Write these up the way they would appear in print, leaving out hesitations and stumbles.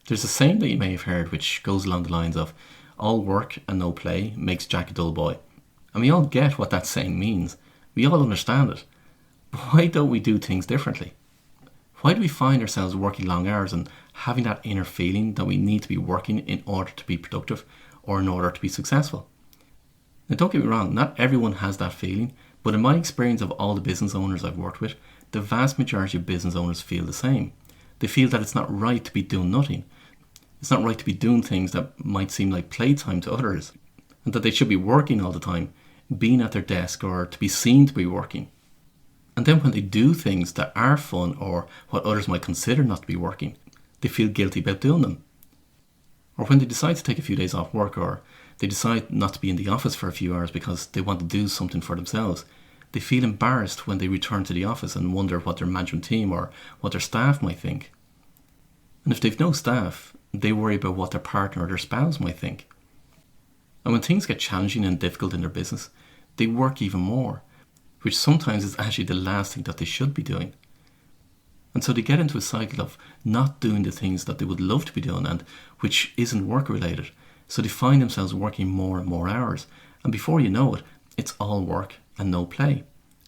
There's a saying that you may have heard which goes along the lines of, all work and no play makes Jack a dull boy. And we all get what that saying means. We all understand it. But why don't we do things differently? Why do we find ourselves working long hours and having that inner feeling that we need to be working in order to be productive or in order to be successful? Now don't get me wrong, not everyone has that feeling, but in my experience of all the business owners I've worked with, the vast majority of business owners feel the same. They feel that it's not right to be doing nothing. It's not right to be doing things that might seem like playtime to others, and that they should be working all the time, being at their desk or to be seen to be working. And then when they do things that are fun or what others might consider not to be working, they feel guilty about doing them. Or when they decide to take a few days off work, or they decide not to be in the office for a few hours because they want to do something for themselves, they feel embarrassed when they return to the office and wonder what their management team or what their staff might think. And if they've no staff, they worry about what their partner or their spouse might think. And when things get challenging and difficult in their business, they work even more, which sometimes is actually the last thing that they should be doing. And so they get into a cycle of not doing the things that they would love to be doing and which isn't work related. So they find themselves working more and more hours. And before you know it, it's all work and no play.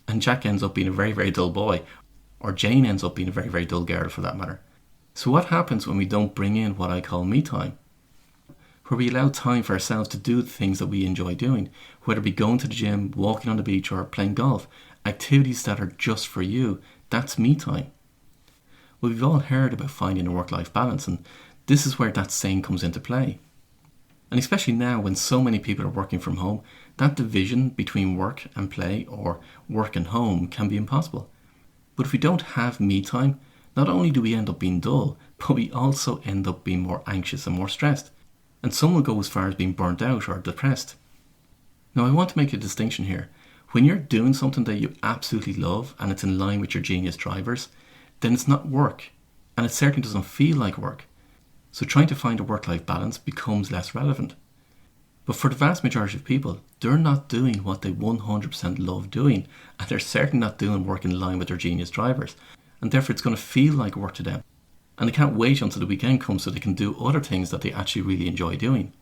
And Jack ends up being a very, very dull boy, or Jane ends up being a very, very dull girl for that matter. So what happens when we don't bring in what I call me time? Where we allow time for ourselves to do the things that we enjoy doing, whether it be going to the gym, walking on the beach or playing golf, activities that are just for you, that's me time. Well, we've all heard about finding a work-life balance, and this is where that saying comes into play. And especially now when so many people are working from home, that division between work and play or work and home can be impossible. But if we don't have me time, not only do we end up being dull, but we also end up being more anxious and more stressed. And some will go as far as being burnt out or depressed. Now I want to make a distinction here. When you're doing something that you absolutely love and it's in line with your genius drivers, then it's not work, and it certainly doesn't feel like work. So trying to find a work-life balance becomes less relevant. But for the vast majority of people, they're not doing what they 100% love doing, and they're certainly not doing work in line with their genius drivers, and therefore it's going to feel like work to them. And they can't wait until the weekend comes so they can do other things that they actually really enjoy doing.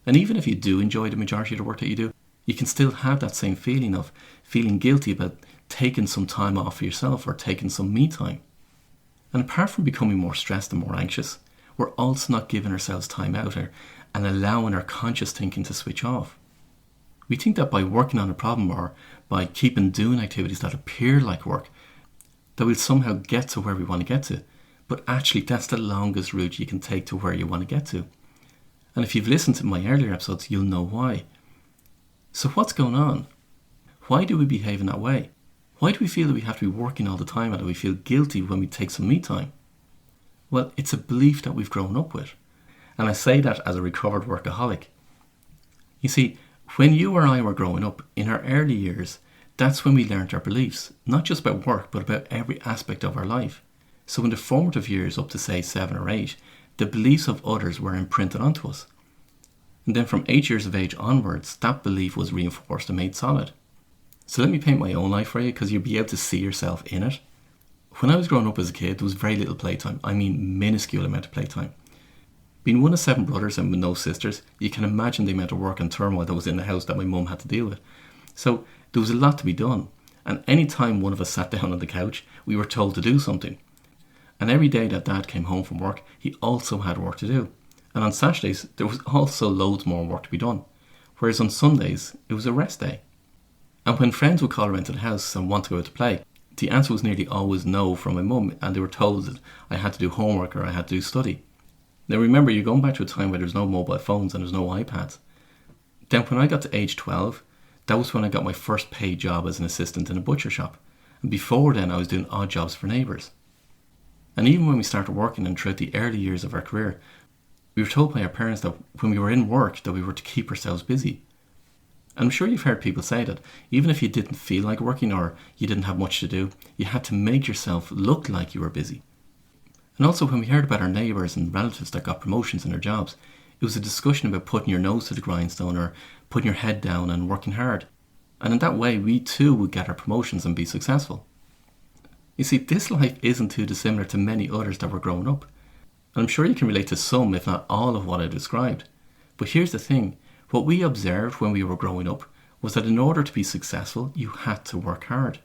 And even if you do enjoy the majority of the work that you do, you can still have that same feeling of feeling guilty about taking some time off for yourself or taking some me time. And apart from becoming more stressed and more anxious, we're also not giving ourselves time out and allowing our conscious thinking to switch off. We think that by working on a problem or by keeping doing activities that appear like work, that we'll somehow get to where we want to get to. But actually that's the longest route you can take to where you want to get to. And if you've listened to my earlier episodes, you'll know why. So what's going on? Why do we behave in that way? Why do we feel that we have to be working all the time and that we feel guilty when we take some me time? Well, it's a belief that we've grown up with. And I say that as a recovered workaholic. You see, when you or I were growing up, in our early years, that's when we learnt our beliefs, not just about work, but about every aspect of our life. So in the formative years up to say 7 or 8, the beliefs of others were imprinted onto us. And then from 8 years of age onwards, that belief was reinforced and made solid. So let me paint my own life for you because you'll be able to see yourself in it. When I was growing up as a kid, there was very little playtime. I mean minuscule amount of playtime. Being one of 7 brothers and with no sisters, you can imagine the amount of work and turmoil that was in the house that my mum had to deal with. So there was a lot to be done. And any time one of us sat down on the couch, we were told to do something. And every day that Dad came home from work, he also had work to do. And on Saturdays, there was also loads more work to be done. Whereas on Sundays, it was a rest day. And when friends would call around to the house and want to go out to play, the answer was nearly always no from my mum, and they were told that I had to do homework or I had to do study. Now remember, you're going back to a time where there's no mobile phones and there's no iPads. Then when I got to age 12, that was when I got my first paid job as an assistant in a butcher shop. And before then, I was doing odd jobs for neighbours. And even when we started working and throughout the early years of our career, we were told by our parents that when we were in work that we were to keep ourselves busy. And I'm sure you've heard people say that even if you didn't feel like working or you didn't have much to do, you had to make yourself look like you were busy. And also when we heard about our neighbours and relatives that got promotions in their jobs, it was a discussion about putting your nose to the grindstone or putting your head down and working hard. And in that way, we too would get our promotions and be successful. You see, this life isn't too dissimilar to many others that were growing up. And I'm sure you can relate to some, if not all, of what I described. But here's the thing. What we observed when we were growing up was that in order to be successful, you had to work hard.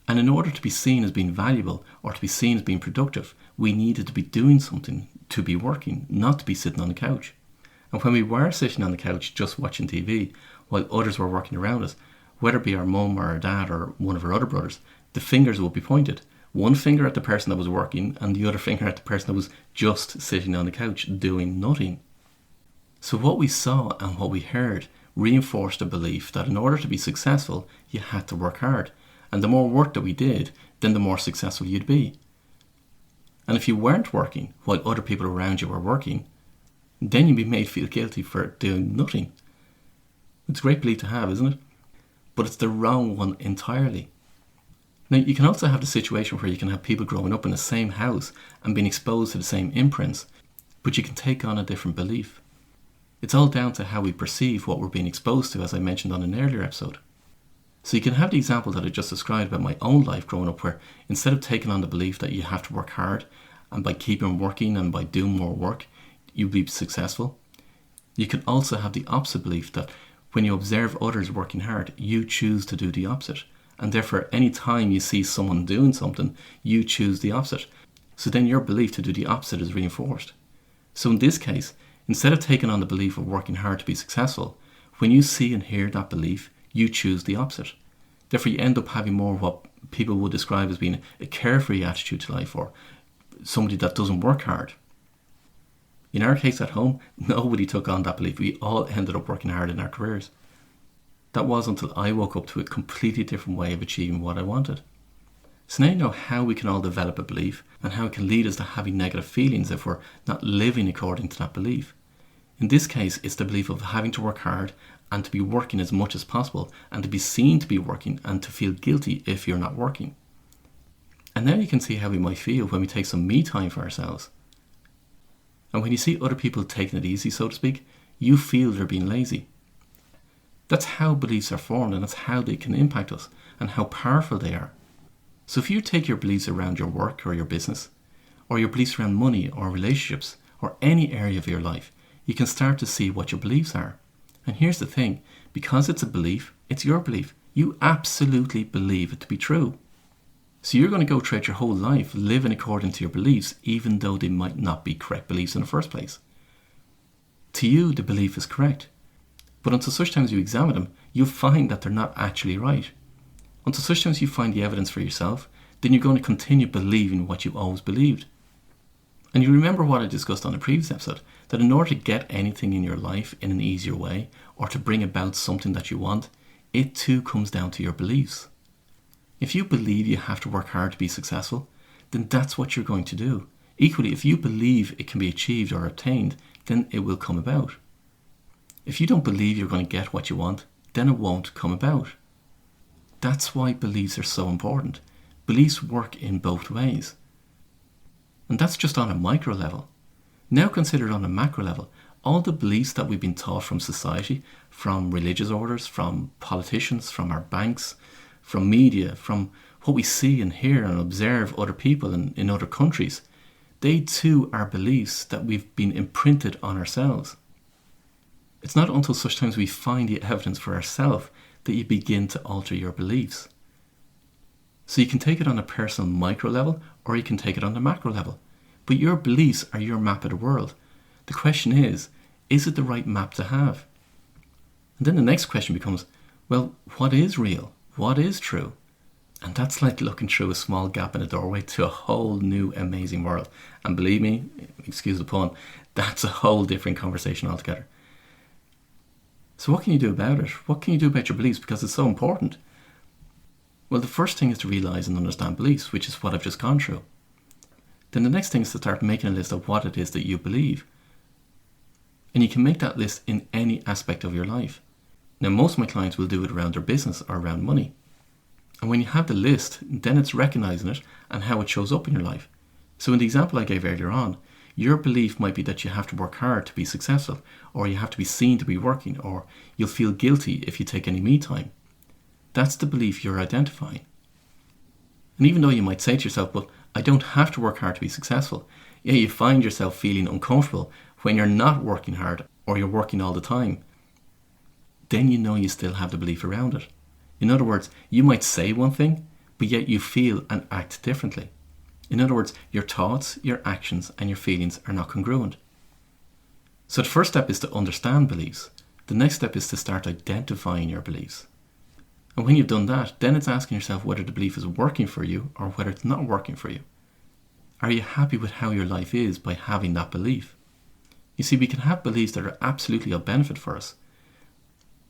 And in order to be seen as being valuable or to be seen as being productive, we needed to be doing something, to be working, not to be sitting on the couch. And when we were sitting on the couch just watching TV, while others were working around us, whether it be our mum or our dad or one of our other brothers, the fingers would be pointed. One finger at the person that was working and the other finger at the person that was just sitting on the couch doing nothing. So what we saw and what we heard reinforced the belief that in order to be successful, you had to work hard. And the more work that we did, then the more successful you'd be. And if you weren't working while other people around you were working, then you'd be made feel guilty for doing nothing. It's a great belief to have, isn't it? But it's the wrong one entirely. Now, you can also have the situation where you can have people growing up in the same house and being exposed to the same imprints, but you can take on a different belief. It's all down to how we perceive what we're being exposed to, as I mentioned on an earlier episode. So you can have the example that I just described about my own life growing up, where instead of taking on the belief that you have to work hard, and by keeping working and by doing more work, you'll be successful, you can also have the opposite belief that when you observe others working hard, you choose to do the opposite. And therefore, any time you see someone doing something, you choose the opposite. So then your belief to do the opposite is reinforced. So in this case, instead of taking on the belief of working hard to be successful, when you see and hear that belief, you choose the opposite. Therefore, you end up having more what people would describe as being a carefree attitude to life, or somebody that doesn't work hard. In our case at home, nobody took on that belief. We all ended up working hard in our careers. That was until I woke up to a completely different way of achieving what I wanted. So now you know how we can all develop a belief and how it can lead us to having negative feelings if we're not living according to that belief. In this case, it's the belief of having to work hard and to be working as much as possible and to be seen to be working and to feel guilty if you're not working. And now you can see how we might feel when we take some me time for ourselves. And when you see other people taking it easy, so to speak, you feel they're being lazy. That's how beliefs are formed, and that's how they can impact us and how powerful they are. So if you take your beliefs around your work or your business, or your beliefs around money or relationships or any area of your life, you can start to see what your beliefs are. And here's the thing, because it's a belief, it's your belief. You absolutely believe it to be true. So you're going to go throughout your whole life living according to your beliefs, even though they might not be correct beliefs in the first place. To you, the belief is correct. But until such times you examine them, you'll find that they're not actually right. Until such times you find the evidence for yourself, then you're going to continue believing what you've always believed. And you remember what I discussed on a previous episode, that in order to get anything in your life in an easier way, or to bring about something that you want, it too comes down to your beliefs. If you believe you have to work hard to be successful, then that's what you're going to do. Equally, if you believe it can be achieved or obtained, then it will come about. If you don't believe you're going to get what you want, then it won't come about. That's why beliefs are so important. Beliefs work in both ways. And that's just on a micro level. Now consider on a macro level, all the beliefs that we've been taught from society, from religious orders, from politicians, from our banks, from media, from what we see and hear and observe other people in other countries, they too are beliefs that we've been imprinted on ourselves. It's not until such times we find the evidence for ourselves that you begin to alter your beliefs. So you can take it on a personal micro level, or you can take it on the macro level. But your beliefs are your map of the world. The question is it the right map to have? And then the next question becomes, well, what is real? What is true? And that's like looking through a small gap in a doorway to a whole new amazing world. And believe me, excuse the pun, that's a whole different conversation altogether. So what can you do about it? What can you do about your beliefs? Because it's so important. Well, the first thing is to realise and understand beliefs, which is what I've just gone through. Then the next thing is to start making a list of what it is that you believe. And you can make that list in any aspect of your life. Now, most of my clients will do it around their business or around money. And when you have the list, then it's recognising it and how it shows up in your life. So in the example I gave earlier on, your belief might be that you have to work hard to be successful, or you have to be seen to be working, or you'll feel guilty if you take any me time. That's the belief you're identifying. And even though you might say to yourself, but I don't have to work hard to be successful, Yeah, you find yourself feeling uncomfortable when you're not working hard or you're working all the time. Then you know you still have the belief around it. In other words, you might say one thing, but yet you feel and act differently. In other words, your thoughts, your actions, and your feelings are not congruent. So the first step is to understand beliefs. The next step is to start identifying your beliefs. And when you've done that, then it's asking yourself whether the belief is working for you or whether it's not working for you. Are you happy with how your life is by having that belief? You see, we can have beliefs that are absolutely of benefit for us,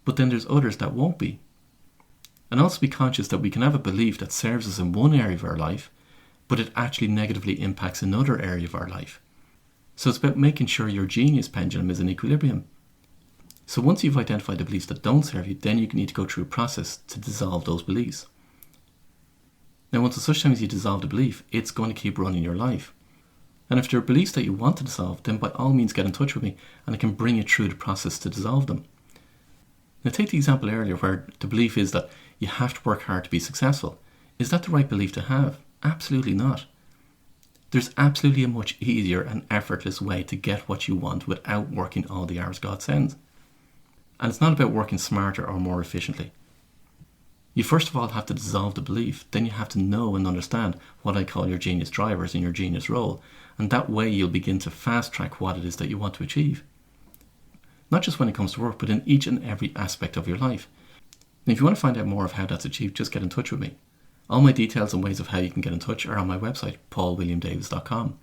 but then there's others that won't be. And also be conscious that we can have a belief that serves us in one area of our life, but it actually negatively impacts another area of our life. So it's about making sure your genius pendulum is in equilibrium. So once you've identified the beliefs that don't serve you, then you need to go through a process to dissolve those beliefs. Now, once at such time as you dissolve the belief, it's going to keep running your life. And if there are beliefs that you want to dissolve, then by all means get in touch with me and I can bring you through the process to dissolve them. Now, take the example earlier where the belief is that you have to work hard to be successful. Is that the right belief to have? Absolutely not. There's absolutely a much easier and effortless way to get what you want without working all the hours God sends. And it's not about working smarter or more efficiently. You first of all have to dissolve the belief, then you have to know and understand what I call your genius drivers in your genius role, and that way you'll begin to fast track what it is that you want to achieve. Not just when it comes to work, but in each and every aspect of your life. And if you want to find out more of how that's achieved, just get in touch with me. All my details and ways of how you can get in touch are on my website, paulwilliamdavis.com.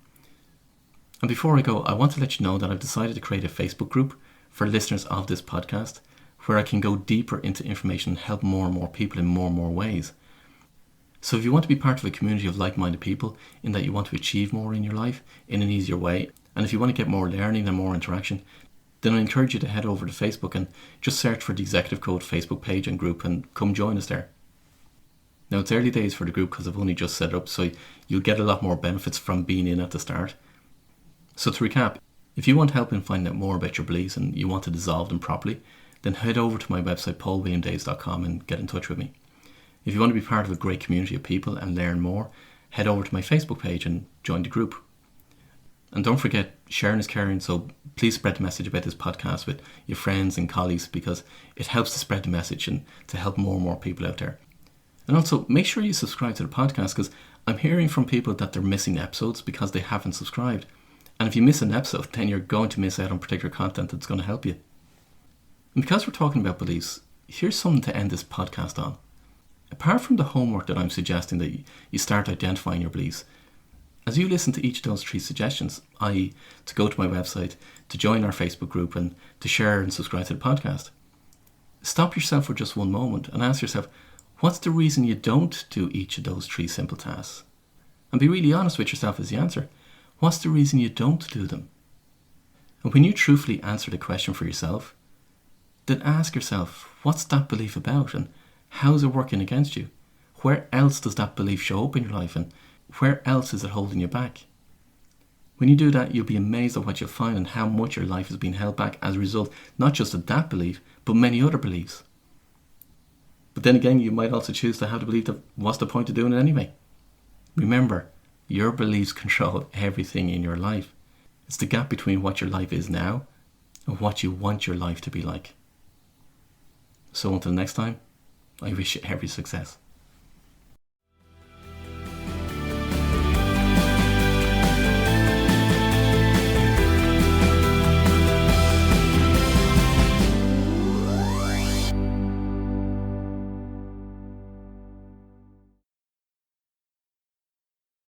And before I go, I want to let you know that I've decided to create a Facebook group for listeners of this podcast, where I can go deeper into information and help more and more people in more and more ways. So if you want to be part of a community of like-minded people in that you want to achieve more in your life in an easier way, and if you want to get more learning and more interaction, then I encourage you to head over to Facebook and just search for the Executive Code Facebook page and group and come join us there. Now, it's early days for the group because I've only just set it up, so you'll get a lot more benefits from being in at the start. So to recap, if you want help in finding out more about your beliefs and you want to dissolve them properly, then head over to my website, paulwilliamdavis.com, and get in touch with me. If you want to be part of a great community of people and learn more, head over to my Facebook page and join the group. And don't forget, sharing is caring, so please spread the message about this podcast with your friends and colleagues because it helps to spread the message and to help more and more people out there. And also, make sure you subscribe to the podcast because I'm hearing from people that they're missing episodes because they haven't subscribed. And if you miss an episode, then you're going to miss out on particular content that's going to help you. And because we're talking about beliefs, here's something to end this podcast on. Apart from the homework that I'm suggesting that you start identifying your beliefs, as you listen to each of those 3 suggestions, i.e. to go to my website, to join our Facebook group and to share and subscribe to the podcast, stop yourself for just one moment and ask yourself, what's the reason you don't do each of those 3 simple tasks? And be really honest with yourself as the answer. What's the reason you don't do them? And when you truthfully answer the question for yourself, then ask yourself, what's that belief about and how's it working against you? Where else does that belief show up in your life and where else is it holding you back? When you do that, you'll be amazed at what you'll find and how much your life is being held back as a result, not just of that belief, but many other beliefs. But then again, you might also choose to have the belief that what's the point of doing it anyway? Remember, your beliefs control everything in your life. It's the gap between what your life is now and what you want your life to be like. So until next time, I wish you every success.